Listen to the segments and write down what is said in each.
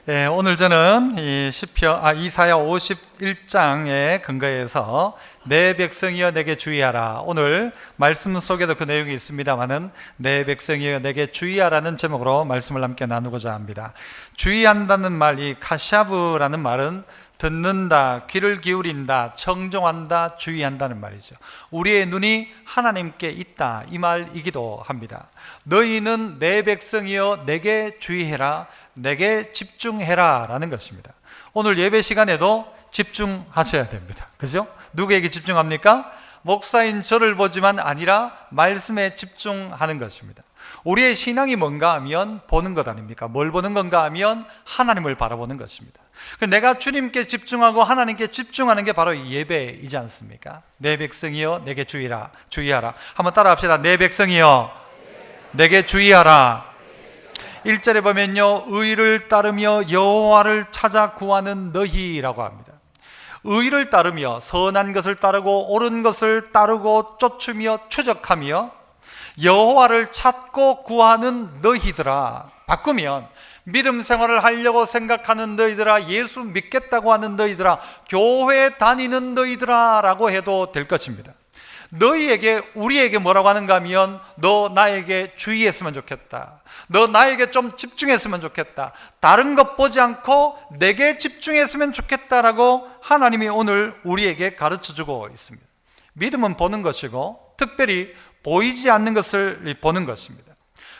오늘 저는 이사야 51장에 근거해서 내 백성이여 내게 주의하라. 오늘 말씀 속에도 그 내용이 있습니다만은 내 백성이여 내게 주의하라는 제목으로 말씀을 함께 나누고자 합니다. 주의한다는 말, 이 카샤브라는 말은 듣는다, 귀를 기울인다, 청종한다, 주의한다는 말이죠. 우리의 눈이 하나님께 있다, 이 말이기도 합니다. 너희는 내 백성이여 내게 주의해라, 내게 집중해라 라는 것입니다. 오늘 예배 시간에도 집중하셔야 됩니다. 그죠? 누구에게 집중합니까? 목사인 저를 보지만 아니라 말씀에 집중하는 것입니다. 우리의 신앙이 뭔가 하면 보는 것 아닙니까? 뭘 보는 건가 하면 하나님을 바라보는 것입니다. 내가 주님께 집중하고 하나님께 집중하는 게 바로 예배이지 않습니까? 내 백성이여 내게 주의하라. 한번 따라합시다. 내 백성이여 내게 주의하라. 1절에 보면요, 의를 따르며 여호와를 찾아 구하는 너희라고 합니다. 의를 따르며 선한 것을 따르고 옳은 것을 따르고 쫓으며 추적하며 여호와를 찾고 구하는 너희들아. 바꾸면 믿음 생활을 하려고 생각하는 너희들아, 예수 믿겠다고 하는 너희들아, 교회 다니는 너희들아 라고 해도 될 것입니다. 너희에게, 우리에게 뭐라고 하는가 하면 너 나에게 주의했으면 좋겠다, 너 나에게 좀 집중했으면 좋겠다, 다른 것 보지 않고 내게 집중했으면 좋겠다라고 하나님이 오늘 우리에게 가르쳐주고 있습니다. 믿음은 보는 것이고 특별히 보이지 않는 것을 보는 것입니다.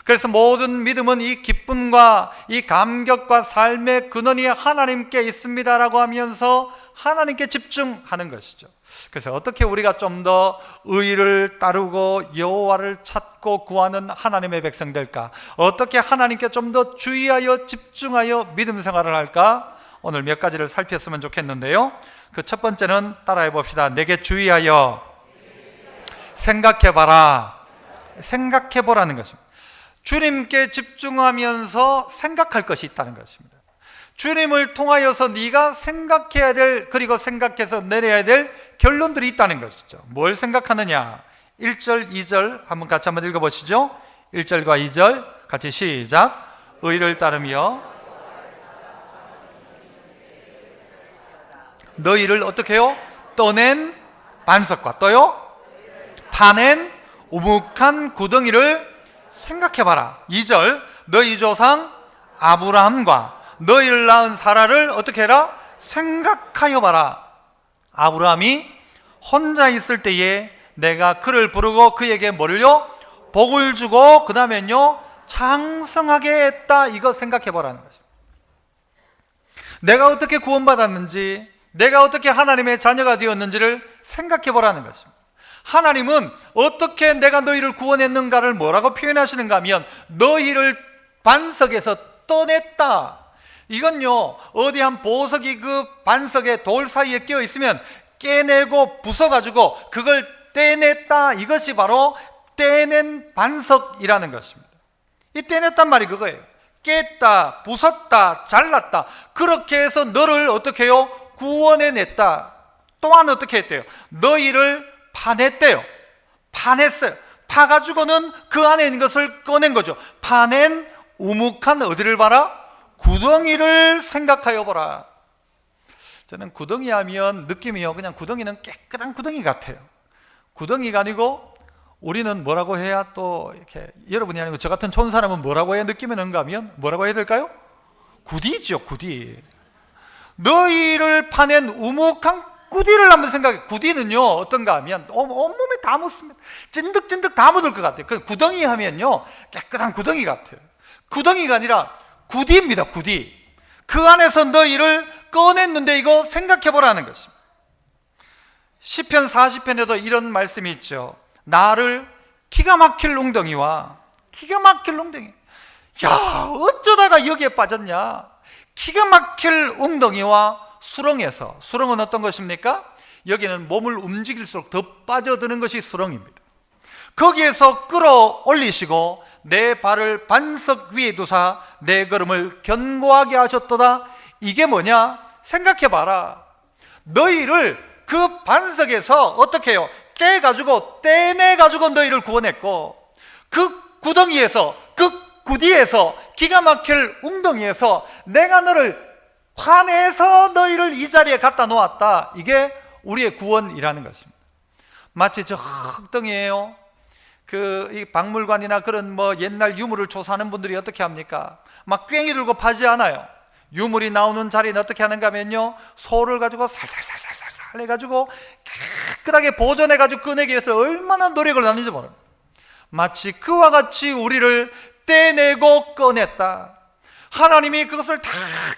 그래서 모든 믿음은 이 기쁨과 이 감격과 삶의 근원이 하나님께 있습니다라고 하면서 하나님께 집중하는 것이죠. 그래서 어떻게 우리가 좀 더 의를 따르고 여호와를 찾고 구하는 하나님의 백성 될까? 어떻게 하나님께 좀 더 주의하여 집중하여 믿음 생활을 할까? 오늘 몇 가지를 살폈으면 좋겠는데요, 그 첫 번째는 따라해 봅시다. 내게 주의하여 생각해봐라. 생각해보라는 것입니다. 주님께 집중하면서 생각할 것이 있다는 것입니다. 주님을 통하여서 네가 생각해야 될, 그리고 생각해서 내려야 될 결론들이 있다는 것이죠. 뭘 생각하느냐? 1절, 2절 한번 같이 한번 읽어보시죠. 1절과 2절 같이 시작. 의를 따르며 너희를 어떻게 해요? 떠낸 반석과 또요 파낸 우묵한 구덩이를 생각해봐라. 2절, 너희 조상 아브라함과 너희를 낳은 사라를 어떻게 해라? 생각하여 봐라. 아브라함이 혼자 있을 때에 내가 그를 부르고 그에게 뭐를요? 복을 주고 그 다음엔요 장성하게 했다. 이거 생각해보라는 거죠. 내가 어떻게 구원받았는지, 내가 어떻게 하나님의 자녀가 되었는지를 생각해보라는 것입니다. 하나님은 어떻게 내가 너희를 구원했는가를 뭐라고 표현하시는가 하면 너희를 반석에서 떠냈다. 이건요, 어디 한 보석이 그 반석의 돌 사이에 끼어 있으면 깨내고 부숴가지고 그걸 떼냈다. 이것이 바로 떼낸 반석이라는 것입니다. 이 떼냈단 말이 그거예요. 깼다, 부쉈다, 잘랐다. 그렇게 해서 너를 어떻게 해요? 구원해냈다. 또한 어떻게 했대요? 너희를 파냈대요. 파냈어요. 파가지고는 그 안에 있는 것을 꺼낸 거죠. 파낸 우묵한 어디를 봐라? 구덩이를 생각하여 보라. 저는 구덩이 하면 느낌이요, 그냥 구덩이는 깨끗한 구덩이 같아요. 구덩이가 아니고 우리는 뭐라고 해야 또 이렇게, 여러분이 아니고 저 같은 좋은 사람은 뭐라고 해야 느낌이 오는가 하면 뭐라고 해야 될까요? 구디죠, 구디. 너희를 파낸 우묵한 구디를 한번 생각해. 구디는요 어떤가 하면 온몸에 다 묻습니다. 찐득찐득 다 묻을 것 같아요. 그 구덩이 하면요 깨끗한 구덩이 같아요. 구덩이가 아니라 구디입니다. 구디. 그 안에서 너희를 꺼냈는데 이거 생각해보라는 것입니다. 시편 40편에도 이런 말씀이 있죠. 나를 기가 막힐 웅덩이와, 기가 막힐 웅덩이, 야 어쩌다가 여기에 빠졌냐. 기가 막힐 웅덩이와 수렁에서, 수렁은 어떤 것입니까? 여기는 몸을 움직일수록 더 빠져드는 것이 수렁입니다. 거기에서 끌어올리시고 내 발을 반석 위에 두사 내 걸음을 견고하게 하셨도다. 이게 뭐냐? 생각해봐라. 너희를 그 반석에서 어떻게 해요? 깨가지고 떼내가지고 너희를 구원했고, 그 구덩이에서, 그 구디에서, 기가 막힐 웅덩이에서 내가 너를 파내서 너희를 이 자리에 갖다 놓았다. 이게 우리의 구원이라는 것입니다. 마치 저 흙덩이에요. 이 박물관이나 그런 옛날 유물을 조사하는 분들이 어떻게 합니까? 막 괭이 들고 파지 않아요. 유물이 나오는 자리는 어떻게 하는가 하면요, 소를 가지고 살살살살살 해가지고 깨끗하게 보존해가지고 꺼내기 위해서 얼마나 노력을 하는지 모릅니다. 마치 그와 같이 우리를 떼내고 꺼냈다. 하나님이 그것을 다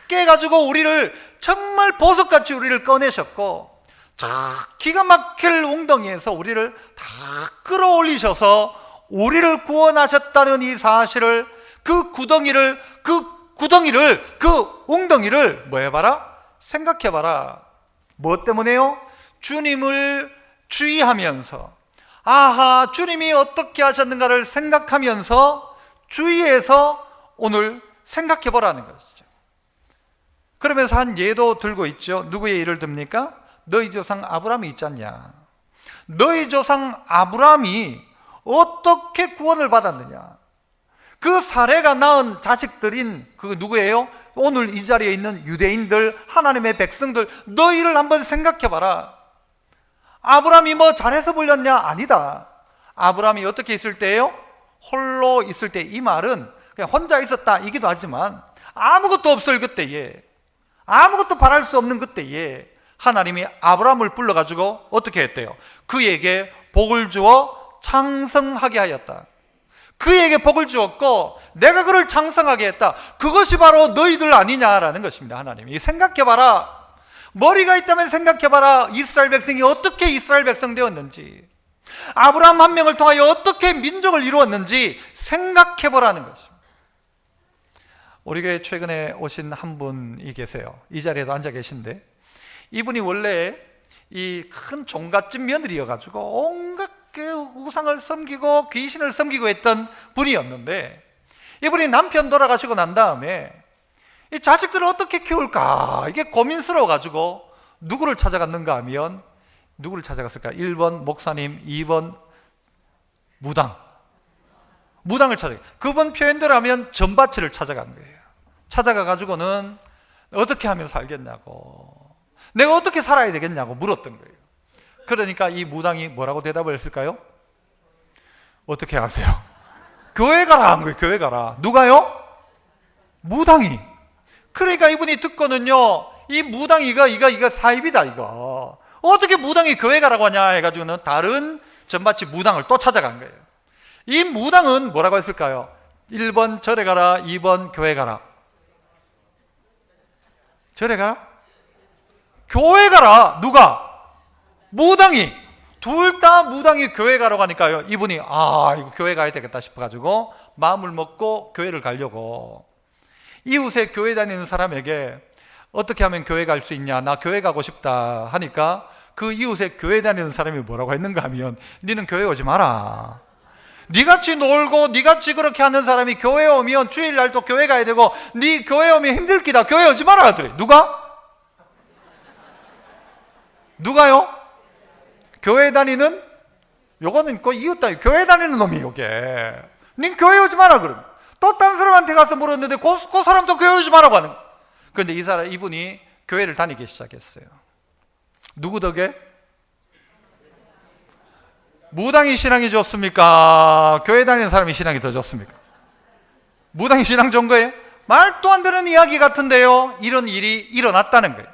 깨가지고 우리를 정말 보석같이 우리를 꺼내셨고, 저 기가 막힐 웅덩이에서 우리를 다 끌어올리셔서 우리를 구원하셨다는 이 사실을, 그 웅덩이를 뭐 해봐라? 생각해봐라. 뭐 때문에요? 주님을 주의하면서, 아하, 주님이 어떻게 하셨는가를 생각하면서 주의해서 오늘 생각해보라는 것이죠. 그러면서 한 예도 들고 있죠. 누구의 예를 듭니까? 너희 조상 아브라함이 있지 않냐. 너희 조상 아브라함이 어떻게 구원을 받았느냐. 그 사례가 낳은 자식들인 그 누구예요? 오늘 이 자리에 있는 유대인들, 하나님의 백성들, 너희를 한번 생각해봐라. 아브라함이 뭐 잘해서 불렸냐? 아니다. 아브라함이 어떻게 있을 때예요? 홀로 있을 때. 이 말은 그냥 혼자 있었다 이기도 하지만 아무것도 없을 그때에, 아무것도 바랄 수 없는 그때에 하나님이 아브라함을 불러가지고 어떻게 했대요? 그에게 복을 주어 창성하게 하였다. 그에게 복을 주었고 내가 그를 창성하게 했다. 그것이 바로 너희들 아니냐라는 것입니다. 하나님이 생각해봐라. 머리가 있다면 생각해봐라. 이스라엘 백성이 어떻게 이스라엘 백성 되었는지, 아브라함 한 명을 통하여 어떻게 민족을 이루었는지 생각해보라는 것입니다. 우리 교회 최근에 오신 한 분이 계세요. 이 자리에서 앉아 계신데, 이분이 원래 이 큰 종갓집 며느리여가지고 온갖 그 우상을 섬기고 귀신을 섬기고 했던 분이었는데, 이분이 남편 돌아가시고 난 다음에 이 자식들을 어떻게 키울까 이게 고민스러워가지고 누구를 찾아갔는가 하면, 누구를 찾아갔을까? 1번 목사님, 2번 무당을 찾아가. 그분 표현대로 하면 전바치를 찾아간 거예요. 찾아가가지고는 어떻게 하면 살겠냐고, 내가 어떻게 살아야 되겠냐고 물었던 거예요. 그러니까 이 무당이 뭐라고 대답을 했을까요? 어떻게 아세요? 교회 가라 한 거예요. 교회 가라. 누가요? 무당이. 그러니까 이분이 듣고는요, 이 무당이가 이거 사입이다 이거. 어떻게 무당이 교회 가라고 하냐 해가지고는 다른 전밭집 무당을 또 찾아간 거예요. 이 무당은 뭐라고 했을까요? 1번 절에 가라, 2번 교회 가라. 절에 가라? 교회 가라. 누가? 무당이. 둘 다 무당이 교회 가라고 하니까요, 이분이 이거 교회 가야 되겠다 싶어가지고 마음을 먹고 교회를 가려고, 이웃에 교회 다니는 사람에게 어떻게 하면 교회 갈 수 있냐, 나 교회 가고 싶다 하니까 그 이웃에 교회 다니는 사람이 뭐라고 했는가 하면, 니는 교회 오지 마라. 니같이 놀고 니같이 그렇게 하는 사람이 교회 오면 주일날 또 교회 가야 되고 니 교회 오면 힘들 기다. 교회 오지 마라 하더래. 누가요? 교회 다니는, 요거는 그 이웃 다 교회 다니는 놈이 요게. 닌 교회 오지 마라 그럼. 또 딴 사람한테 가서 물었는데 그 사람도 교회 오지 마라고 하는. 그런데 이분이 교회를 다니기 시작했어요. 누구 덕에? 무당이 신앙이 좋습니까? 교회 다니는 사람이 신앙이 더 좋습니까? 무당이 신앙 좋은 거예요? 말도 안 되는 이야기 같은데요. 이런 일이 일어났다는 거예요.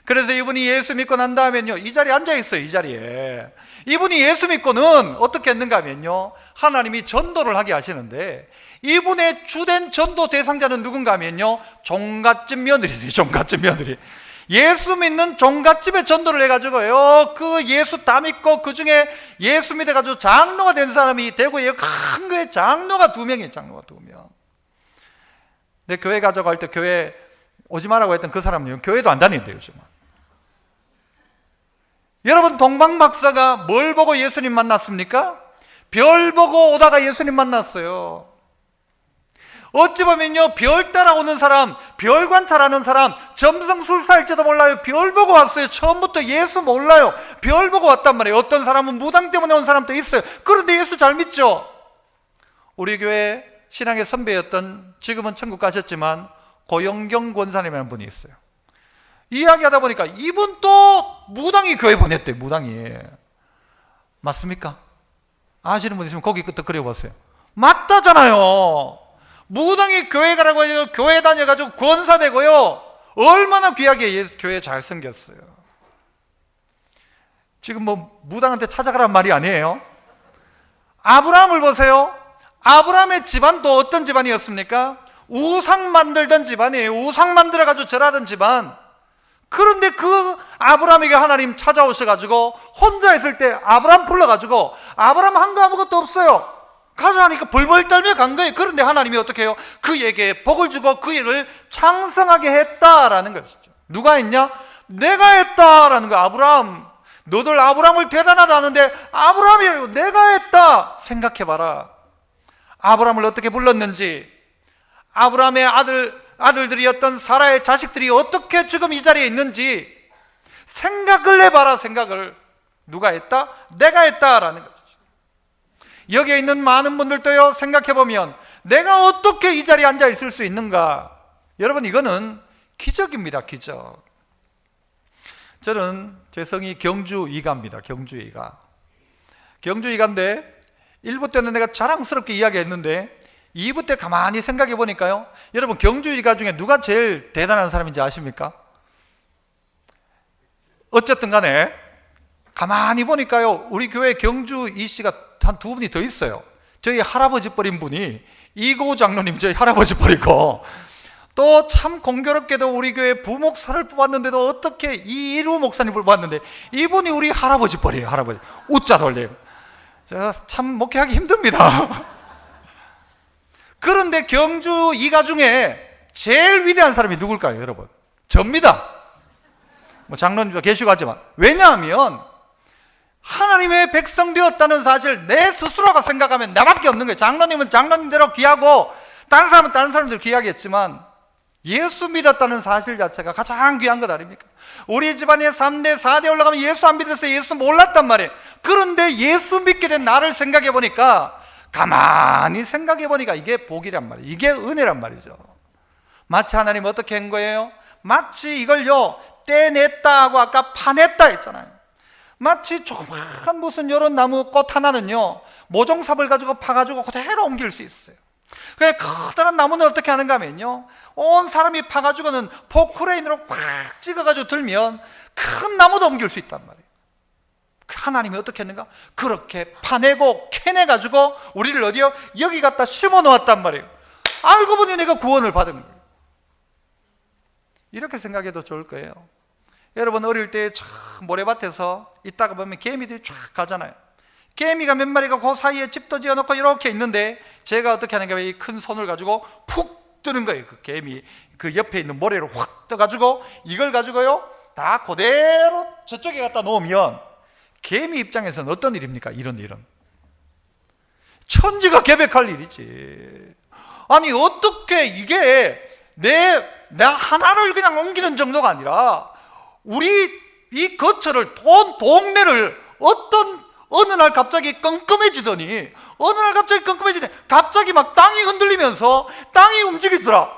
그래서 이분이 예수 믿고 난 다음에는요, 이 자리에 앉아 있어요. 이 자리에 이분이 예수 믿고는 어떻게 했는가 하면요, 하나님이 전도를 하게 하시는데, 이분의 주된 전도 대상자는 누군가 하면요, 종갓집 며느리세요. 종갓집 며느리. 예수 믿는 종갓집에 전도를 해가지고요, 그 예수 다 믿고 그 중에 예수 믿어가지고 장로가 된 사람이 대구에 큰 거에 장로가 2명이에요. 장로가 2명. 내 교회 가자고 할 때 교회 오지 마라고 했던 그 사람은 교회도 안 다닌대요, 요즘은. 여러분, 동방 박사가 뭘 보고 예수님 만났습니까? 별 보고 오다가 예수님 만났어요. 어찌 보면요, 별 따라오는 사람, 별 관찰하는 사람, 점성술사일지도 몰라요. 별 보고 왔어요. 처음부터 예수 몰라요. 별 보고 왔단 말이에요. 어떤 사람은 무당 때문에 온 사람도 있어요. 그런데 예수 잘 믿죠? 우리 교회 신앙의 선배였던, 지금은 천국 가셨지만 고영경 권사님이라는 분이 있어요. 이야기하다 보니까 이분도 무당이 교회 보냈대요. 무당이. 맞습니까? 아시는 분 있으면 거기 끄떡 그려보세요. 맞다잖아요. 무당이 교회 가라고 해서 교회 다녀가지고 권사 되고요. 얼마나 귀하게 교회 잘 생겼어요. 지금 뭐 무당한테 찾아가란 말이 아니에요. 아브라함을 보세요. 아브라함의 집안도 어떤 집안이었습니까? 우상 만들던 집안이에요. 우상 만들어가지고 절하던 집안. 그런데 그 아브라함에게 하나님 찾아오셔가지고 혼자 있을 때 아브라함 불러가지고 아브라함 한 거 아무것도 없어요. 가자 하니까 벌벌 떨며 간 거예요. 그런데 하나님이 어떻게 해요? 그에게 복을 주고 그 일을 창성하게 했다라는 것이죠. 누가 했냐? 내가 했다라는 거야. 아브라함, 너들 아브라함을 대단하다 하는데 아브라함이 아니고 내가 했다. 생각해봐라. 아브라함을 어떻게 불렀는지, 아브라함의 아들들이었던 사라의 자식들이 어떻게 지금 이 자리에 있는지 생각을 해봐라. 생각을. 누가 했다? 내가 했다라는 거죠. 여기에 있는 많은 분들도요, 생각해보면 내가 어떻게 이 자리에 앉아 있을 수 있는가? 여러분, 이거는 기적입니다. 기적. 저는 제 성이 경주 이가입니다. 경주 이가. 경주 이가인데 1부 때는 내가 자랑스럽게 이야기했는데 2부 때 가만히 생각해 보니까요, 여러분, 경주 이가 중에 누가 제일 대단한 사람인지 아십니까? 어쨌든 간에 가만히 보니까요, 우리 교회 경주 이 씨가 한 두 분이 더 있어요. 저희 할아버지 뻘인 분이 이고 장로님, 저희 할아버지 뻘이고, 또 참 공교롭게도 우리 교회 부목사를 뽑았는데도 어떻게 이루 목사님을 뽑았는데 이분이 우리 할아버지 뻘이에요. 할아버지 웃자 돌림. 제가 참 목회하기 힘듭니다. 그런데 경주 이가 중에 제일 위대한 사람이 누굴까요, 여러분? 접니다. 뭐 장로님도 계시고 하지만. 왜냐하면 하나님의 백성 되었다는 사실 내 스스로가 생각하면 나밖에 없는 거예요. 장로님은 장로님대로 귀하고 다른 사람은 다른 사람대로 귀하게 했지만 예수 믿었다는 사실 자체가 가장 귀한 것 아닙니까? 우리 집안에 3대 4대 올라가면 예수 안 믿었어요. 예수 몰랐단 말이에요. 그런데 예수 믿게 된 나를 생각해 보니까, 가만히 생각해 보니까 이게 복이란 말이에요. 이게 은혜란 말이죠. 마치 하나님 어떻게 한 거예요? 마치 이걸요, 떼냈다 하고 아까 파냈다 했잖아요. 마치 조그만 무슨 이런 나무 꽃 하나는요, 모종삽을 가지고 파가지고 그대로 옮길 수 있어요. 그래, 커다란 나무는 어떻게 하는가 하면요, 온 사람이 파가지고는 포크레인으로 꽉 찍어가지고 들면 큰 나무도 옮길 수 있단 말이에요. 하나님이 어떻게 했는가? 그렇게 파내고 캐내가지고 우리를 어디요? 여기 갖다 심어 놓았단 말이에요. 알고 보니 내가 구원을 받은 거예요. 이렇게 생각해도 좋을 거예요. 여러분, 어릴 때 참 모래밭에서 있다가 보면 개미들이 쫙 가잖아요. 개미가 몇 마리가 그 사이에 집도 지어놓고 이렇게 있는데 제가 어떻게 하는가 하면 이 큰 손을 가지고 푹 뜨는 거예요. 그 개미 그 옆에 있는 모래를 확 떠가지고 이걸 가지고요 다 그대로 저쪽에 갖다 놓으면 개미 입장에서는 어떤 일입니까? 이런 천지가 개벽할 일이지. 아니, 어떻게 이게 나 하나를 그냥 옮기는 정도가 아니라 우리 이 거처를 동네를 어느 날 갑자기 껌껌해지더니 갑자기 막 땅이 흔들리면서 땅이 움직이더라.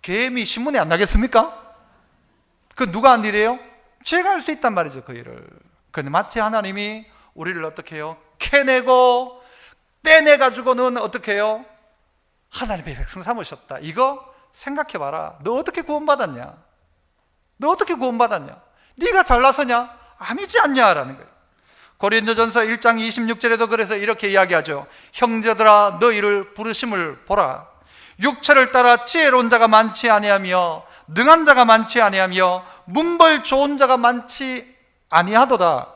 개미 신문에 안 나겠습니까? 그 누가 한 일이에요? 제가 할 수 있단 말이죠, 그 일을. 그런데 마치 하나님이 우리를 어떻게 해요? 캐내고 떼내가지고는 어떻게 해요? 하나님의 백성 삼으셨다. 이거 생각해봐라. 너 어떻게 구원받았냐? 네가 잘나서냐? 아니지 않냐라는 거예요. 고린도전서 1장 26절에도 그래서 이렇게 이야기하죠. 형제들아, 너희를 부르심을 보라. 육체를 따라 지혜로운 자가 많지 아니하며 능한 자가 많지 아니하며 문벌 좋은 자가 많지 아니하도다.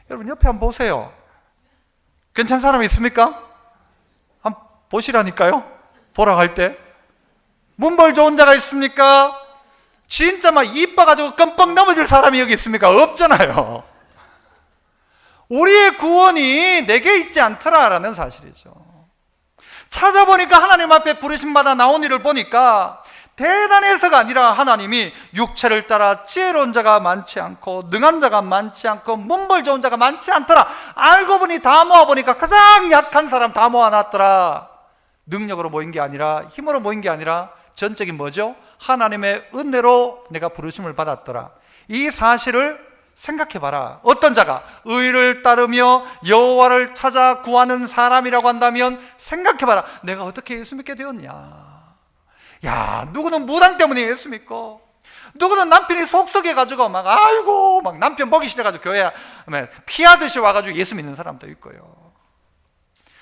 여러분, 옆에 한번 보세요. 괜찮은 사람 있습니까? 한번 보시라니까요. 보라 할 때 문벌 좋은 자가 있습니까? 진짜 막 이뻐가지고 껌뻑 넘어질 사람이 여기 있습니까? 없잖아요. 우리의 구원이 내게 있지 않더라라는 사실이죠. 찾아보니까 하나님 앞에 부르심받아 나온 일을 보니까 대단해서가 아니라 하나님이 육체를 따라 지혜로운 자가 많지 않고 능한 자가 많지 않고 문벌 좋은 자가 많지 않더라. 알고 보니 다 모아보니까 가장 약한 사람 다 모아놨더라. 능력으로 모인 게 아니라, 힘으로 모인 게 아니라 전적인 뭐죠? 하나님의 은혜로 내가 부르심을 받았더라. 이 사실을 생각해봐라. 어떤 자가 의를 따르며 여호와를 찾아 구하는 사람이라고 한다면 생각해봐라. 내가 어떻게 예수 믿게 되었냐. 야, 누구는 무당 때문에 예수 믿고, 누구는 남편이 속썩여가지고 막 아이고 막 남편 보기 싫어가지고 교회 피하듯이 와가지고 예수 믿는 사람도 있고요.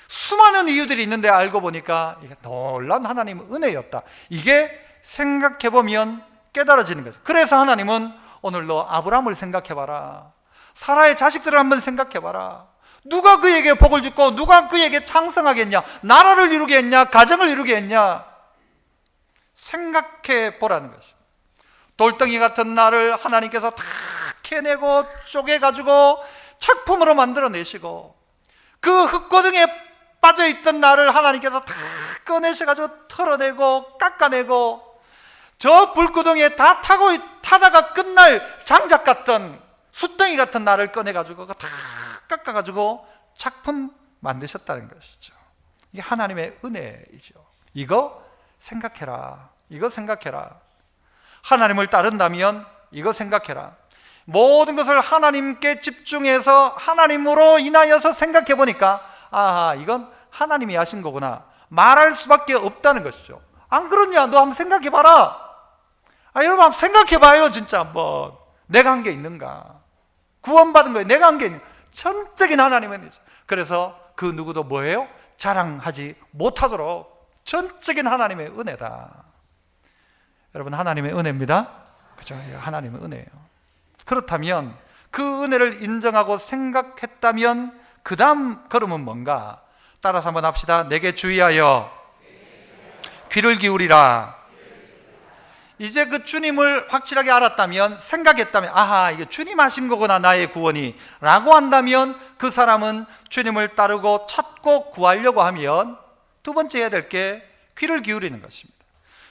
수많은 이유들이 있는데 알고 보니까 이게 놀라운 하나님의 은혜였다. 이게 생각해보면 깨달아지는 거죠. 그래서 하나님은 오늘 너 아브라함을 생각해봐라. 사라의 자식들을 한번 생각해봐라. 누가 그에게 복을 주고 누가 그에게 창성하게 했냐, 나라를 이루게 했냐, 가정을 이루게 했냐. 생각해보라는 것입니다. 돌덩이 같은 나를 하나님께서 다 캐내고 쪼개가지고 작품으로 만들어내시고, 그 흙고등에 빠져있던 나를 하나님께서 다 꺼내셔가지고 털어내고 깎아내고, 저 불구덩이에 다 타다가 끝날 장작 같던 숫덩이 같은 나를 꺼내가지고 다 깎아가지고 작품 만드셨다는 것이죠. 이게 하나님의 은혜이죠. 이거 생각해라. 이거 생각해라. 하나님을 따른다면 이거 생각해라. 모든 것을 하나님께 집중해서 하나님으로 인하여서 생각해 보니까 아, 이건 하나님이 하신 거구나 말할 수밖에 없다는 것이죠. 안 그러냐? 너 한번 생각해 봐라. 여러분 한번 생각해 봐요. 진짜 한번 내가 한 게 있는가? 구원받은 거예요. 내가 한 게 있는가? 전적인 하나님의 은혜죠. 그래서 그 누구도 뭐예요? 자랑하지 못하도록 전적인 하나님의 은혜다. 여러분, 하나님의 은혜입니다. 그죠? 하나님의 은혜예요. 그렇다면 그 은혜를 인정하고 생각했다면 그 다음 걸음은 뭔가? 따라서 한번 합시다. 내게 주의하여 귀를 기울이라. 이제 그 주님을 확실하게 알았다면, 생각했다면, 아하, 이게 주님 하신 거구나 나의 구원이 라고 한다면 그 사람은 주님을 따르고 찾고 구하려고 하면 두 번째 해야 될 게 귀를 기울이는 것입니다.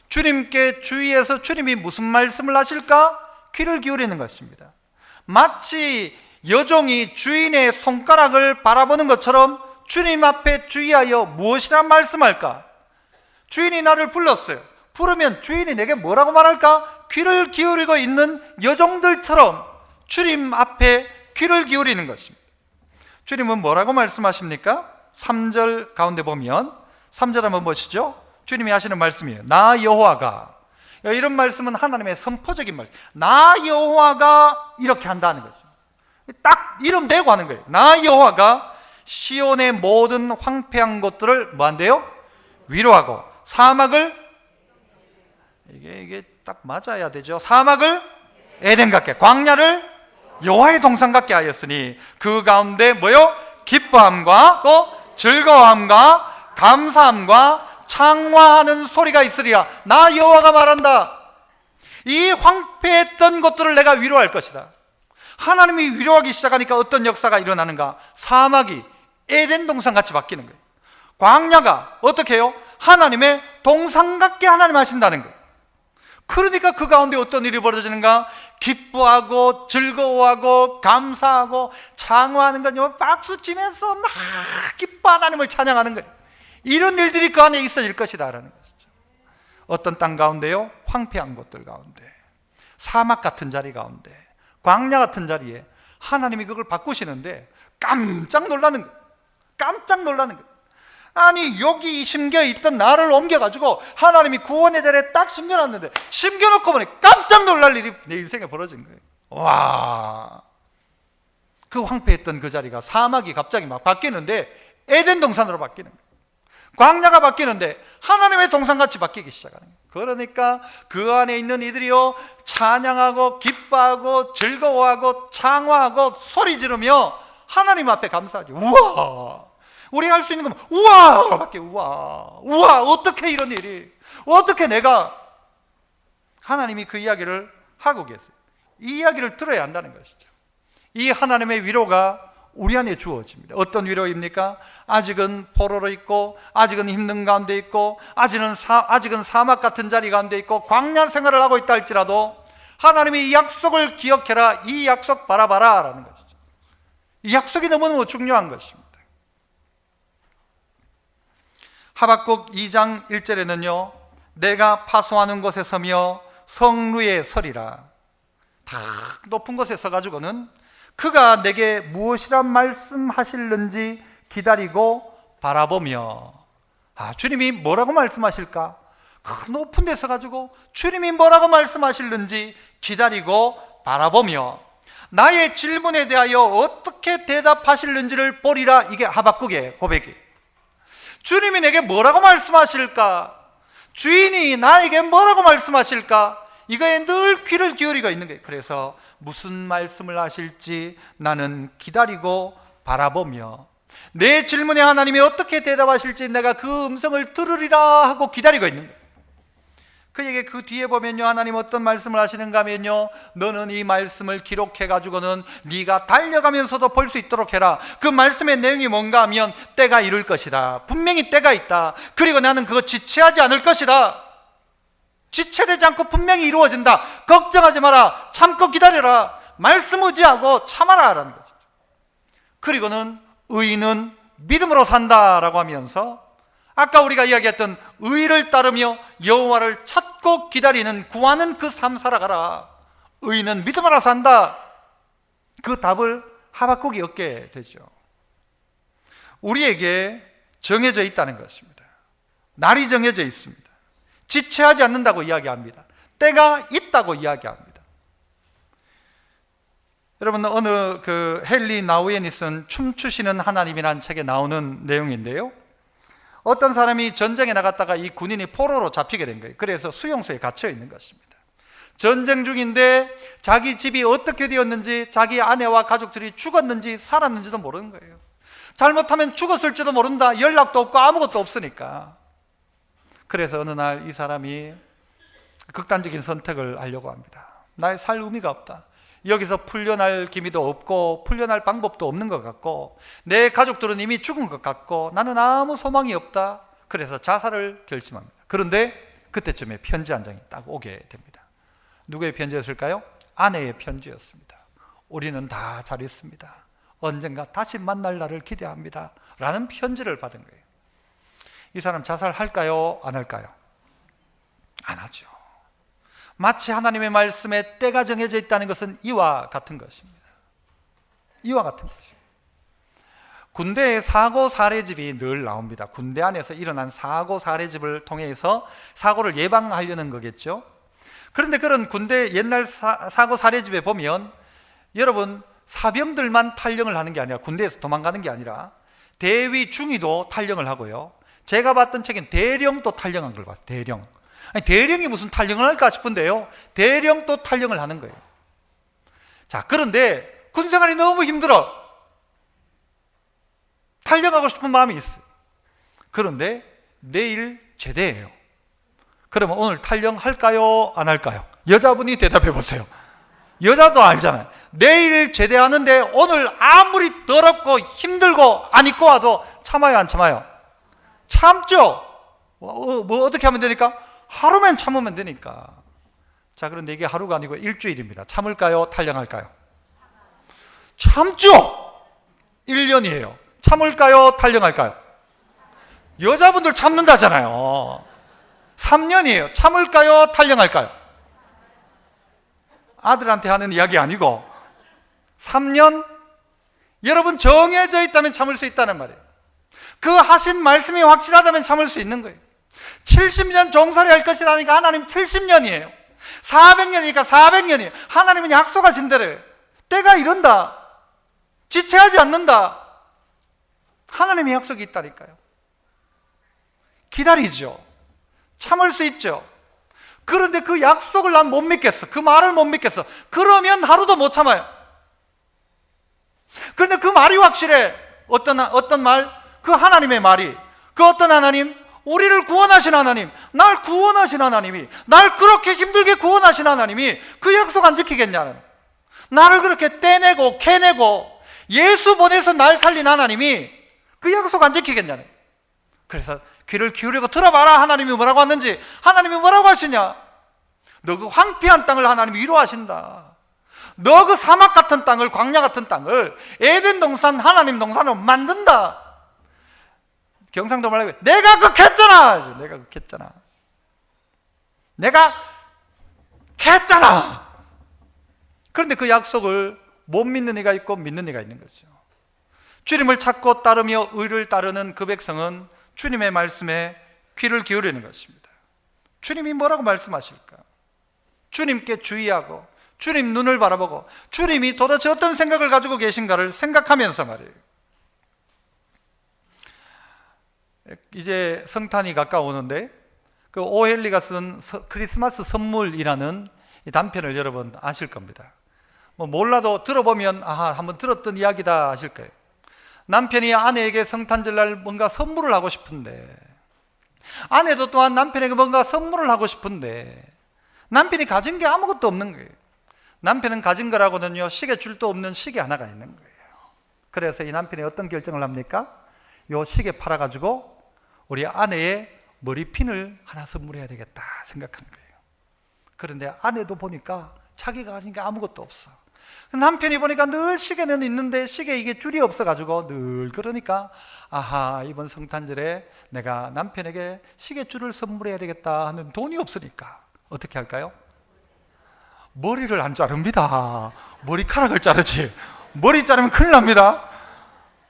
주님께 주의해서 주님이 무슨 말씀을 하실까? 귀를 기울이는 것입니다. 마치 여종이 주인의 손가락을 바라보는 것처럼 주님 앞에 주의하여 무엇이라 말씀할까? 주인이 나를 불렀어요. 부르면 주인이 내게 뭐라고 말할까? 귀를 기울이고 있는 여종들처럼 주님 앞에 귀를 기울이는 것입니다. 주님은 뭐라고 말씀하십니까? 3절 가운데 보면 3절 한번 보시죠. 주님이 하시는 말씀이에요. 나 여호와가, 이런 말씀은 하나님의 선포적인 말씀. 나 여호와가 이렇게 한다는 것입니다. 딱 이름 대고 하는 거예요. 나 여호와가 시온의 모든 황폐한 것들을 뭐 한대요? 위로하고 사막을, 이게 딱 맞아야 되죠. 사막을 에덴 같게, 광야를 여호와의 동산 같게 하였으니 그 가운데 뭐요? 기뻐함과 또 즐거움과 감사함과 창화하는 소리가 있으리라. 나 여호와가 말한다. 이 황폐했던 것들을 내가 위로할 것이다. 하나님이 위로하기 시작하니까 어떤 역사가 일어나는가? 사막이 에덴 동산 같이 바뀌는 거예요. 광야가 어떻게 해요? 하나님의 동산 같게 하나님 하신다는 거예요. 그러니까 그 가운데 어떤 일이 벌어지는가? 기뻐하고 즐거워하고 감사하고 창화하는 건요, 박수 치면서 막 기뻐 하나님을 찬양하는 거예요. 이런 일들이 그 안에 있어질 것이다 라는 것이죠. 어떤 땅 가운데요? 황폐한 곳들 가운데, 사막 같은 자리 가운데, 광야 같은 자리에 하나님이 그걸 바꾸시는데 깜짝 놀라는 거예요. 깜짝 놀라는 거예요. 아니, 여기 심겨있던 나를 옮겨가지고 하나님이 구원의 자리에 딱 심겨놨는데, 심겨놓고 보니 깜짝 놀랄 일이 내 인생에 벌어진 거예요. 와, 그 황폐했던 그 자리가 사막이 갑자기 막 바뀌는데 에덴 동산으로 바뀌는 거예요. 광야가 바뀌는데 하나님의 동산같이 바뀌기 시작하는 거예요. 그러니까 그 안에 있는 이들이요, 찬양하고 기뻐하고 즐거워하고 창화하고 소리 지르며 하나님 앞에 감사하죠. 우와, 우리 할 수 있는 건 우와 밖에, 우와 어떻게 이런 일이, 어떻게 내가, 하나님이 그 이야기를 하고 계세요. 이 이야기를 들어야 한다는 것이죠. 이 하나님의 위로가 우리 안에 주어집니다. 어떤 위로입니까? 아직은 포로로 있고, 아직은 힘든 가운데 있고, 아직은 사막 같은 자리 가운데 있고, 광야 생활을 하고 있다 할지라도 하나님이 이 약속을 기억해라, 이 약속 바라봐라 라는 것이죠. 이 약속이 너무너무 중요한 것입니다. 하박국 2장 1절에는요, 내가 파수하는 곳에 서며 성루에 서리라. 다 높은 곳에 서가지고는 그가 내게 무엇이란 말씀하실는지 기다리고 바라보며. 주님이 뭐라고 말씀하실까? 그 높은 데 서가지고 주님이 뭐라고 말씀하실는지 기다리고 바라보며 나의 질문에 대하여 어떻게 대답하실는지를 보리라. 이게 하박국의 고백이. 주님이 내게 뭐라고 말씀하실까? 주인이 나에게 뭐라고 말씀하실까? 이거에 늘 귀를 기울이고 있는 거예요. 그래서 무슨 말씀을 하실지 나는 기다리고 바라보며 내 질문에 하나님이 어떻게 대답하실지 내가 그 음성을 들으리라 하고 기다리고 있는 거예요. 그에게 그 뒤에 보면요, 하나님 어떤 말씀을 하시는가 하면요, 너는 이 말씀을 기록해 가지고는 네가 달려가면서도 볼 수 있도록 해라. 그 말씀의 내용이 뭔가 하면 때가 이룰 것이다. 분명히 때가 있다. 그리고 나는 그거 지체하지 않을 것이다. 지체되지 않고 분명히 이루어진다. 걱정하지 마라. 참고 기다려라. 말씀 의지하고 참아라 라는 거죠. 그리고는 의인은 믿음으로 산다라고 하면서 아까 우리가 이야기했던 의를 따르며 여호와를 찾고 기다리는 구하는 그 삶 살아가라. 의인은 믿음으로 산다. 그 답을 하박국이 얻게 되죠. 우리에게 정해져 있다는 것입니다. 날이 정해져 있습니다. 지체하지 않는다고 이야기합니다. 때가 있다고 이야기합니다. 여러분, 어느 헨리 나우엔이 쓴 춤추시는 하나님이라는 책에 나오는 내용인데요, 어떤 사람이 전쟁에 나갔다가 이 군인이 포로로 잡히게 된 거예요. 그래서 수용소에 갇혀 있는 것입니다. 전쟁 중인데 자기 집이 어떻게 되었는지, 자기 아내와 가족들이 죽었는지 살았는지도 모르는 거예요. 잘못하면 죽었을지도 모른다. 연락도 없고 아무것도 없으니까. 그래서 어느 날 이 사람이 극단적인 선택을 하려고 합니다. 나의 살 의미가 없다. 여기서 풀려날 기미도 없고 풀려날 방법도 없는 것 같고 내 가족들은 이미 죽은 것 같고 나는 아무 소망이 없다. 그래서 자살을 결심합니다. 그런데 그때쯤에 편지 한 장이 딱 오게 됩니다. 누구의 편지였을까요? 아내의 편지였습니다. 우리는 다 잘 있습니다. 언젠가 다시 만날 날을 기대합니다. 라는 편지를 받은 거예요. 이 사람 자살할까요? 안 할까요? 안 하죠. 마치 하나님의 말씀에 때가 정해져 있다는 것은 이와 같은 것입니다. 이와 같은 것입니다. 군대의 사고 사례집이 늘 나옵니다. 군대 안에서 일어난 사고 사례집을 통해서 사고를 예방하려는 거겠죠. 그런데 그런 군대 옛날 사고 사례집에 보면 여러분, 사병들만 탈영을 하는 게 아니라, 군대에서 도망가는 게 아니라 대위 중위도 탈영을 하고요, 제가 봤던 책엔 대령도 탈영한 걸 봤어요. 대령. 아니, 대령이 무슨 탈영을 할까 싶은데요, 대령도 탈영을 하는 거예요. 자, 그런데 군생활이 너무 힘들어. 탈영하고 싶은 마음이 있어요. 그런데 내일 제대예요. 그러면 오늘 탈영할까요? 안 할까요? 여자분이 대답해 보세요. 여자도 알잖아요. 내일 제대하는데 오늘 아무리 더럽고 힘들고 안 입고 와도 참아요, 안 참아요? 참죠. 뭐 어떻게 하면 되니까? 하루만 참으면 되니까. 자, 그런데 이게 하루가 아니고 일주일입니다. 참을까요? 탈영할까요? 참죠. 1년이에요. 참을까요? 탈영할까요? 여자분들 참는다잖아요. 3년이에요. 참을까요? 탈영할까요? 아들한테 하는 이야기 아니고 3년? 여러분, 정해져 있다면 참을 수 있다는 말이에요. 그 하신 말씀이 확실하다면 참을 수 있는 거예요. 70년 종살이 할 것이라니까 하나님 70년이에요. 400년이니까 400년이에요. 하나님은 약속하신 대로 때가 이른다. 지체하지 않는다. 하나님의 약속이 있다니까요. 기다리죠. 참을 수 있죠. 그런데 그 약속을 난 못 믿겠어. 그 말을 못 믿겠어. 그러면 하루도 못 참아요. 그런데 그 말이 확실해. 어떤 말? 그 하나님의 말이. 그 어떤 하나님? 우리를 구원하신 하나님, 날 구원하신 하나님이, 날 그렇게 힘들게 구원하신 하나님이 그 약속 안 지키겠냐는, 나를 그렇게 떼내고 캐내고 예수 보내서 날 살린 하나님이 그 약속 안 지키겠냐는. 그래서 귀를 기울이고 들어봐라. 하나님이 뭐라고 하는지. 하나님이 뭐라고 하시냐? 너 그 황폐한 땅을 하나님이 위로하신다. 너 그 사막 같은 땅을, 광야 같은 땅을 에덴 동산, 하나님 동산으로 만든다. 경상도 말고 내가 극했잖아. 내가 극했잖아. 내가 했잖아. 그런데 그 약속을 못 믿는 이가 있고 믿는 이가 있는 거죠. 주님을 찾고 따르며 의를 따르는 그 백성은 주님의 말씀에 귀를 기울이는 것입니다. 주님이 뭐라고 말씀하실까? 주님께 주의하고 주님 눈을 바라보고 주님이 도대체 어떤 생각을 가지고 계신가를 생각하면서 말이에요. 이제 성탄이 가까우는데 그 오헬리가 쓴 크리스마스 선물이라는 이 단편을 여러분 아실 겁니다. 뭐 몰라도 들어보면 아하 한번 들었던 이야기다 하실 거예요. 남편이 아내에게 성탄절날 뭔가 선물을 하고 싶은데, 아내도 또한 남편에게 뭔가 선물을 하고 싶은데 남편이 가진 게 아무것도 없는 거예요. 남편은 가진 거라고는요 시계줄도 없는 시계 하나가 있는 거예요. 그래서 이 남편이 어떤 결정을 합니까? 요 시계 팔아가지고 우리 아내의 머리핀을 하나 선물해야 되겠다 생각한 거예요. 그런데 아내도 보니까 자기가 가진 게 아무것도 없어. 남편이 보니까 늘 시계는 있는데 시계에 이게 줄이 없어가지고 늘 그러니까 아하 이번 성탄절에 내가 남편에게 시계줄을 선물해야 되겠다 하는 돈이 없으니까 어떻게 할까요? 머리를 안 자릅니다. 머리카락을 자르지. 머리 자르면 큰일 납니다.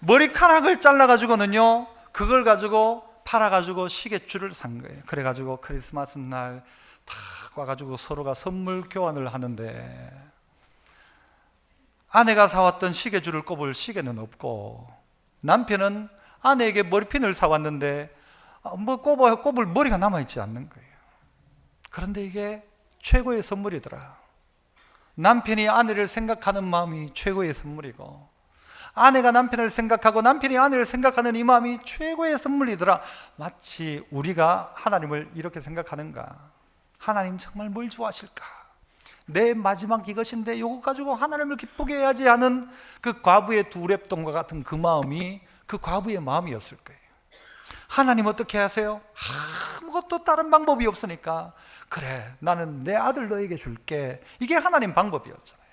머리카락을 잘라가지고는요 그걸 가지고 팔아가지고 시계줄을 산 거예요. 그래가지고 크리스마스 날 탁 와가지고 서로가 선물 교환을 하는데 아내가 사왔던 시계줄을 꼽을 시계는 없고 남편은 아내에게 머리핀을 사왔는데 뭐 꼽을 머리가 남아있지 않는 거예요. 그런데 이게 최고의 선물이더라. 남편이 아내를 생각하는 마음이 최고의 선물이고 아내가 남편을 생각하고 남편이 아내를 생각하는 이 마음이 최고의 선물이더라. 마치 우리가 하나님을 이렇게 생각하는가? 하나님 정말 뭘 좋아하실까? 내 마지막 이것인데 이거 가지고 하나님을 기쁘게 해야지 하는 그 과부의 두 랩돈과 같은 그 마음이 그 과부의 마음이었을 거예요. 하나님 어떻게 하세요? 아무것도 다른 방법이 없으니까 그래 나는 내 아들 너에게 줄게. 이게 하나님 방법이었잖아요.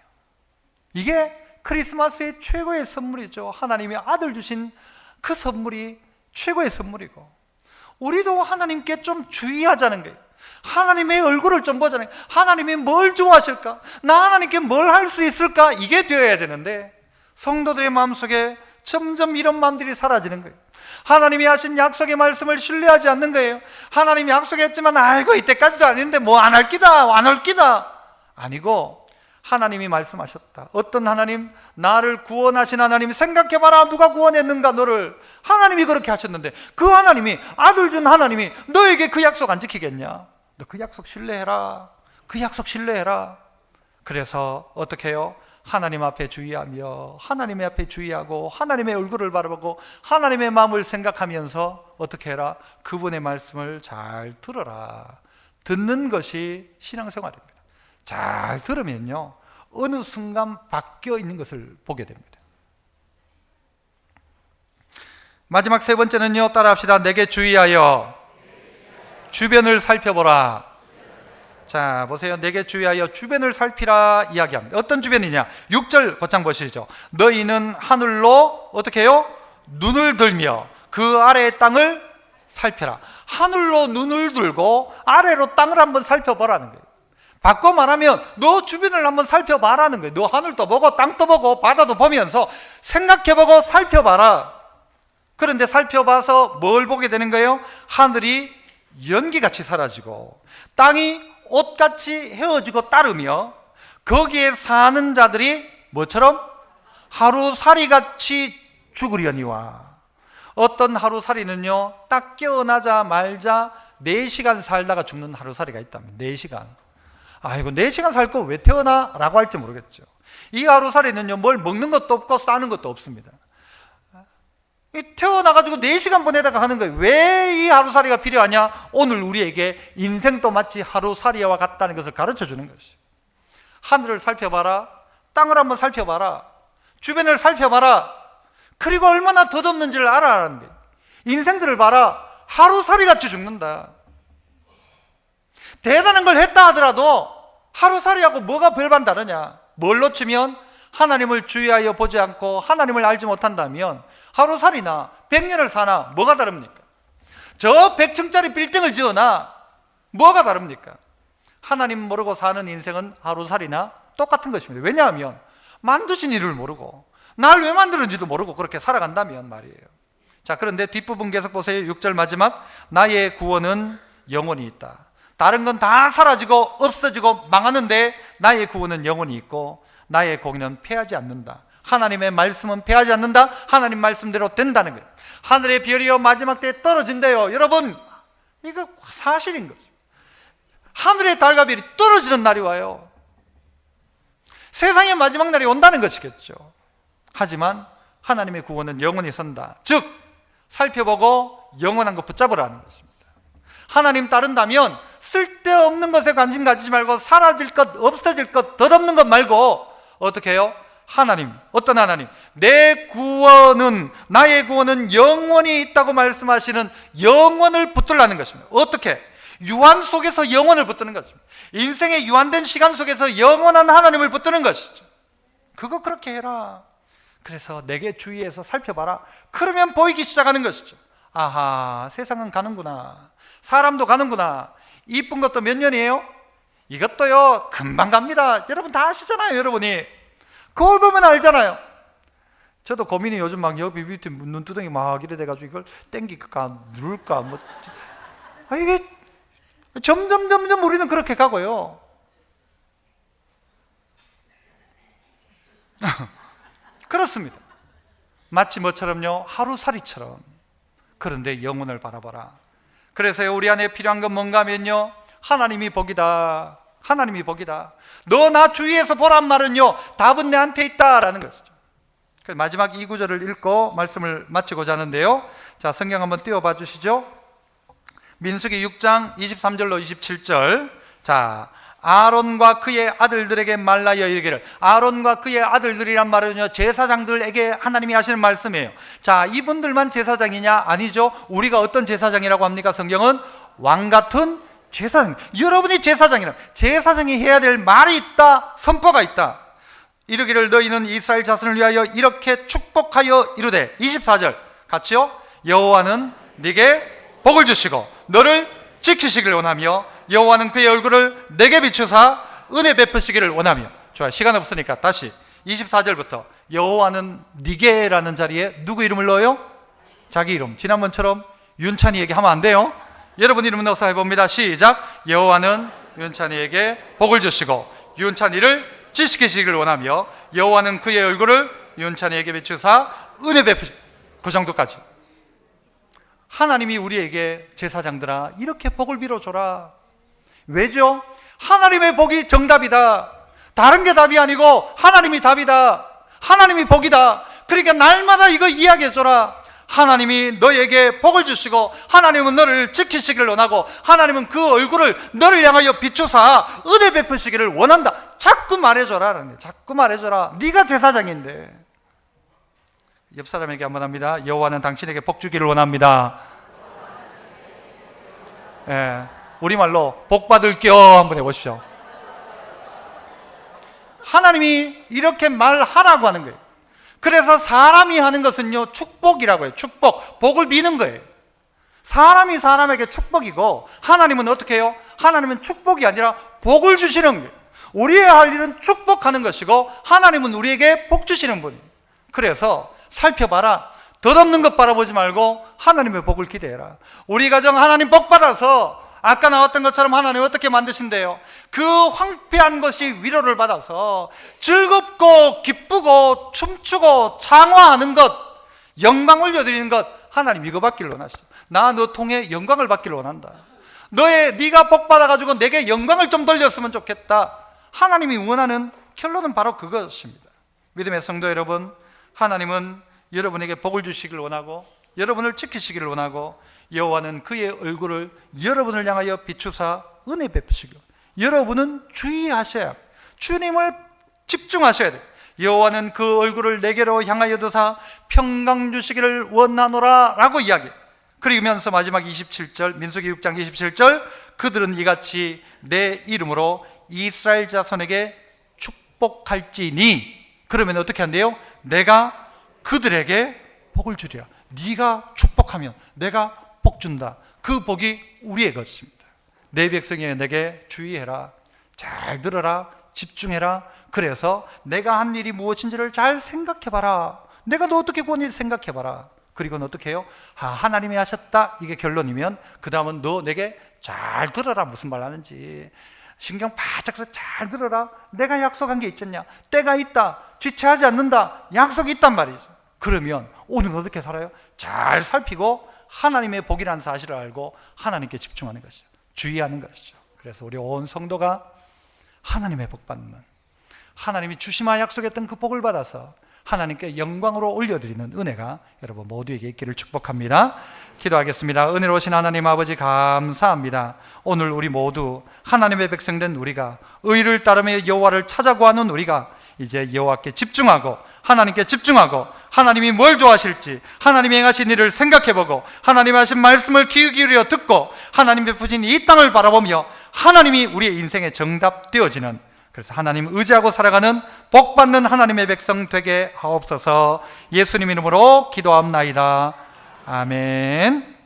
이게 크리스마스의 최고의 선물이죠. 하나님이 아들 주신 그 선물이 최고의 선물이고 우리도 하나님께 좀 주의하자는 거예요. 하나님의 얼굴을 좀 보자는 거예요. 하나님이 뭘 좋아하실까? 나 하나님께 뭘 할 수 있을까? 이게 되어야 되는데 성도들의 마음속에 점점 이런 마음들이 사라지는 거예요. 하나님이 하신 약속의 말씀을 신뢰하지 않는 거예요. 하나님이 약속했지만 아이고 이때까지도 아닌데 뭐 안 할 끼다 안 할 끼다 아니고 하나님이 말씀하셨다. 어떤 하나님? 나를 구원하신 하나님. 생각해봐라 누가 구원했는가 너를. 하나님이 그렇게 하셨는데 그 하나님이 아들 준 하나님이 너에게 그 약속 안 지키겠냐? 너 그 약속 신뢰해라. 그 약속 신뢰해라. 그래서 어떻게 해요? 하나님 앞에 주의하며 하나님의 앞에 주의하고 하나님의 얼굴을 바라보고 하나님의 마음을 생각하면서 어떻게 해라? 그분의 말씀을 잘 들어라. 듣는 것이 신앙생활입니다. 잘 들으면요 어느 순간 바뀌어 있는 것을 보게 됩니다. 마지막 세 번째는요 따라합시다. 내게 주의하여 주변을 살펴보라. 자 보세요. 내게 주의하여 주변을 살피라 이야기합니다. 어떤 주변이냐? 6절 곧장 보시죠. 너희는 하늘로 어떻게 해요? 눈을 들며 그 아래의 땅을 살펴라. 하늘로 눈을 들고 아래로 땅을 한번 살펴보라는 거예요. 바꿔 말하면 너 주변을 한번 살펴봐라는 거예요. 너 하늘도 보고 땅도 보고 바다도 보면서 생각해보고 살펴봐라. 그런데 살펴봐서 뭘 보게 되는 거예요? 하늘이 연기같이 사라지고 땅이 옷같이 헤어지고 따르며 거기에 사는 자들이 뭐처럼? 하루살이같이 죽으려니와. 어떤 하루살이는요 딱 깨어나자 말자 4시간 살다가 죽는 하루살이가 있다면 4시간. 아이고 4시간 살 거 왜 태어나? 라고 할지 모르겠죠. 이 하루살이는요 뭘 먹는 것도 없고 싸는 것도 없습니다. 태어나가지고 4시간 보내다가 하는 거예요. 왜 이 하루살이가 필요하냐? 오늘 우리에게 인생도 마치 하루살이와 같다는 것을 가르쳐주는 것이. 하늘을 살펴봐라. 땅을 한번 살펴봐라. 주변을 살펴봐라. 그리고 얼마나 덧없는지를 알아라는 거예요. 인생들을 봐라. 하루살이같이 죽는다. 대단한 걸 했다 하더라도 하루살이하고 뭐가 별반 다르냐? 뭘 놓치면 하나님을 주의하여 보지 않고 하나님을 알지 못한다면 하루살이나 100년을 사나 뭐가 다릅니까? 저 100층짜리 빌딩을 지어나 뭐가 다릅니까? 하나님 모르고 사는 인생은 하루살이나 똑같은 것입니다. 왜냐하면 만드신 이를 모르고 날 왜 만들었는지도 모르고 그렇게 살아간다면 말이에요. 자, 그런데 뒷부분 계속 보세요. 6절 마지막, 나의 구원은 영원히 있다. 다른 건 다 사라지고 없어지고 망하는데 나의 구원은 영원히 있고 나의 공의는 패하지 않는다. 하나님의 말씀은 패하지 않는다. 하나님 말씀대로 된다는 거예요. 하늘의 별이요 마지막 때에 떨어진대요. 여러분, 이거 사실인 거죠. 하늘의 달과 별이 떨어지는 날이 와요. 세상의 마지막 날이 온다는 것이겠죠. 하지만 하나님의 구원은 영원히 선다. 즉 살펴보고 영원한 것 붙잡으라는 것입니다. 하나님 따른다면 쓸데없는 것에 관심 가지지 말고 사라질 것, 없어질 것, 덧없는 것 말고 어떻게 해요? 하나님, 어떤 하나님? 내 구원은, 나의 구원은 영원히 있다고 말씀하시는 영원을 붙들라는 것입니다. 어떻게? 유한 속에서 영원을 붙드는 것입니다. 인생의 유한된 시간 속에서 영원한 하나님을 붙드는 것이죠. 그거 그렇게 해라. 그래서 내게 주위에서 살펴봐라. 그러면 보이기 시작하는 것이죠. 아하, 세상은 가는구나. 사람도 가는구나. 이쁜 것도 몇 년이에요? 이것도요 금방 갑니다. 여러분 다 아시잖아요. 여러분이 거울 보면 알잖아요. 저도 고민이 요즘 막 여기 밑에 눈두덩이 막 이래 돼가지고 이걸 땡길까 누를까 뭐 이게 점점 우리는 그렇게 가고요. 그렇습니다. 마치 뭐처럼요? 하루살이처럼. 그런데 영혼을 바라봐라. 그래서 우리 안에 필요한 건 뭔가 하면요, 하나님이 복이다. 하나님이 복이다. 너 나 주위에서 보란 말은요, 답은 내한테 있다라는 것이죠. 마지막 이 구절을 읽고 말씀을 마치고자 하는데요. 자, 성경 한번 띄워봐 주시죠. 민수기 6장 23절로 27절. 자, 아론과 그의 아들들에게 말라여 이르기를. 아론과 그의 아들들이란 말은요, 제사장들에게 하나님이 하시는 말씀이에요. 자, 이분들만 제사장이냐? 아니죠. 우리가 어떤 제사장이라고 합니까? 성경은 왕같은 제사장. 여러분이 제사장이라. 제사장이 해야 될 말이 있다, 선포가 있다. 이르기를 너희는 이스라엘 자손을 위하여 이렇게 축복하여 이르되. 24절 같이요. 여호와는 네게 복을 주시고 너를 지키시길 원하며 여호와는 그의 얼굴을 내게 비추사 은혜 베푸시기를 원하며. 좋아요. 시간 없으니까 다시 24절부터 여호와는 네게라는 자리에 누구 이름을 넣어요? 자기 이름. 지난번처럼 윤찬이에게 하면 안 돼요. 여러분 이름 넣어서 해봅니다. 시작. 여호와는 윤찬이에게 복을 주시고 윤찬이를 지키시기를 원하며 여호와는 그의 얼굴을 윤찬이에게 비추사 은혜 베푸시. 그 정도까지. 하나님이 우리에게 제사장들아 이렇게 복을 빌어줘라. 왜죠? 하나님의 복이 정답이다. 다른 게 답이 아니고 하나님이 답이다. 하나님이 복이다. 그러니까 날마다 이거 이야기해줘라. 하나님이 너에게 복을 주시고 하나님은 너를 지키시기를 원하고 하나님은 그 얼굴을 너를 향하여 비추사 은혜 베푸시기를 원한다. 자꾸 말해줘라. 자꾸 말해줘라. 네가 제사장인데. 옆 사람에게 한번 합니다. 여호와는 당신에게 복 주기를 원합니다. 예, 우리말로 복 받을 겸 한번 해보십시오. 하나님이 이렇게 말하라고 하는 거예요. 그래서 사람이 하는 것은요 축복이라고 해요. 축복, 복을 비는 거예요. 사람이 사람에게 축복이고 하나님은 어떻게 해요? 하나님은 축복이 아니라 복을 주시는 거예요. 우리의 할 일은 축복하는 것이고 하나님은 우리에게 복 주시는 분이에요. 그래서 살펴봐라. 덧없는 것 바라보지 말고 하나님의 복을 기대해라. 우리 가정 하나님 복 받아서 아까 나왔던 것처럼 하나님 어떻게 만드신대요? 그 황폐한 것이 위로를 받아서 즐겁고 기쁘고 춤추고 창화하는 것, 영광 올려드리는 것, 하나님 이거 받기를 원하시죠. 나 너 통해 영광을 받기를 원한다. 네가 복 받아가지고 내게 영광을 좀 돌렸으면 좋겠다. 하나님이 원하는 결론은 바로 그것입니다. 믿음의 성도 여러분, 하나님은 여러분에게 복을 주시기를 원하고 여러분을 지키시기를 원하고 여호와는 그의 얼굴을 여러분을 향하여 비추사 은혜 베푸시기를. 여러분은 주의하셔야 합니다. 주님을 집중하셔야 돼요. 여호와는 그 얼굴을 내게로 향하여 드사 평강 주시기를 원하노라 라고 이야기해요. 그러면서 마지막 27절 민수기 6장 27절 그들은 이같이 내 이름으로 이스라엘 자손에게 축복할지니. 그러면 어떻게 한대요? 내가 그들에게 복을 주리라. 네가 축복하면 내가 복 준다. 그 복이 우리의 것입니다. 내 백성이여 내게 주의해라. 잘 들어라. 집중해라. 그래서 내가 한 일이 무엇인지를 잘 생각해봐라. 내가 너 어떻게 구원인지 생각해봐라. 그리고 어떻게 해요? 하나님이 하셨다. 이게 결론이면 그 다음은 너 내게 잘 들어라. 무슨 말 하는지 신경 바짝 써서 잘 들어라. 내가 약속한 게 있잖냐. 때가 있다. 지체하지 않는다. 약속이 있단 말이죠. 그러면 오늘 어떻게 살아요? 잘 살피고 하나님의 복이라는 사실을 알고 하나님께 집중하는 것이죠. 주의하는 것이죠. 그래서 우리 온 성도가 하나님의 복 받는, 하나님이 주시마 약속했던 그 복을 받아서 하나님께 영광으로 올려드리는 은혜가 여러분 모두에게 있기를 축복합니다. 기도하겠습니다. 은혜로우신 하나님 아버지 감사합니다. 오늘 우리 모두 하나님의 백성된 우리가 의를 따르며 여호와를 찾아 구하는 우리가 이제 여호와께 집중하고 하나님께 집중하고 하나님이 뭘 좋아하실지 하나님이 행하신 일을 생각해보고 하나님이 하신 말씀을 귀 기울여 듣고 하나님 베푸신 이 땅을 바라보며 하나님이 우리의 인생의 정답 되어지는, 그래서 하나님 의지하고 살아가는 복받는 하나님의 백성 되게 하옵소서. 예수님 이름으로 기도합나이다. 아멘.